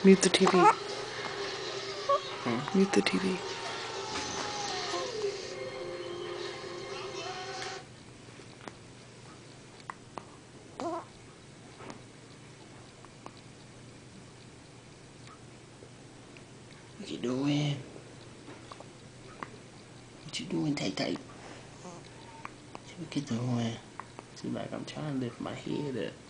Mute the TV. Mute the TV. What you doing? What you doing, Tay Tay? What you doing? See, like I'm trying to lift my head up.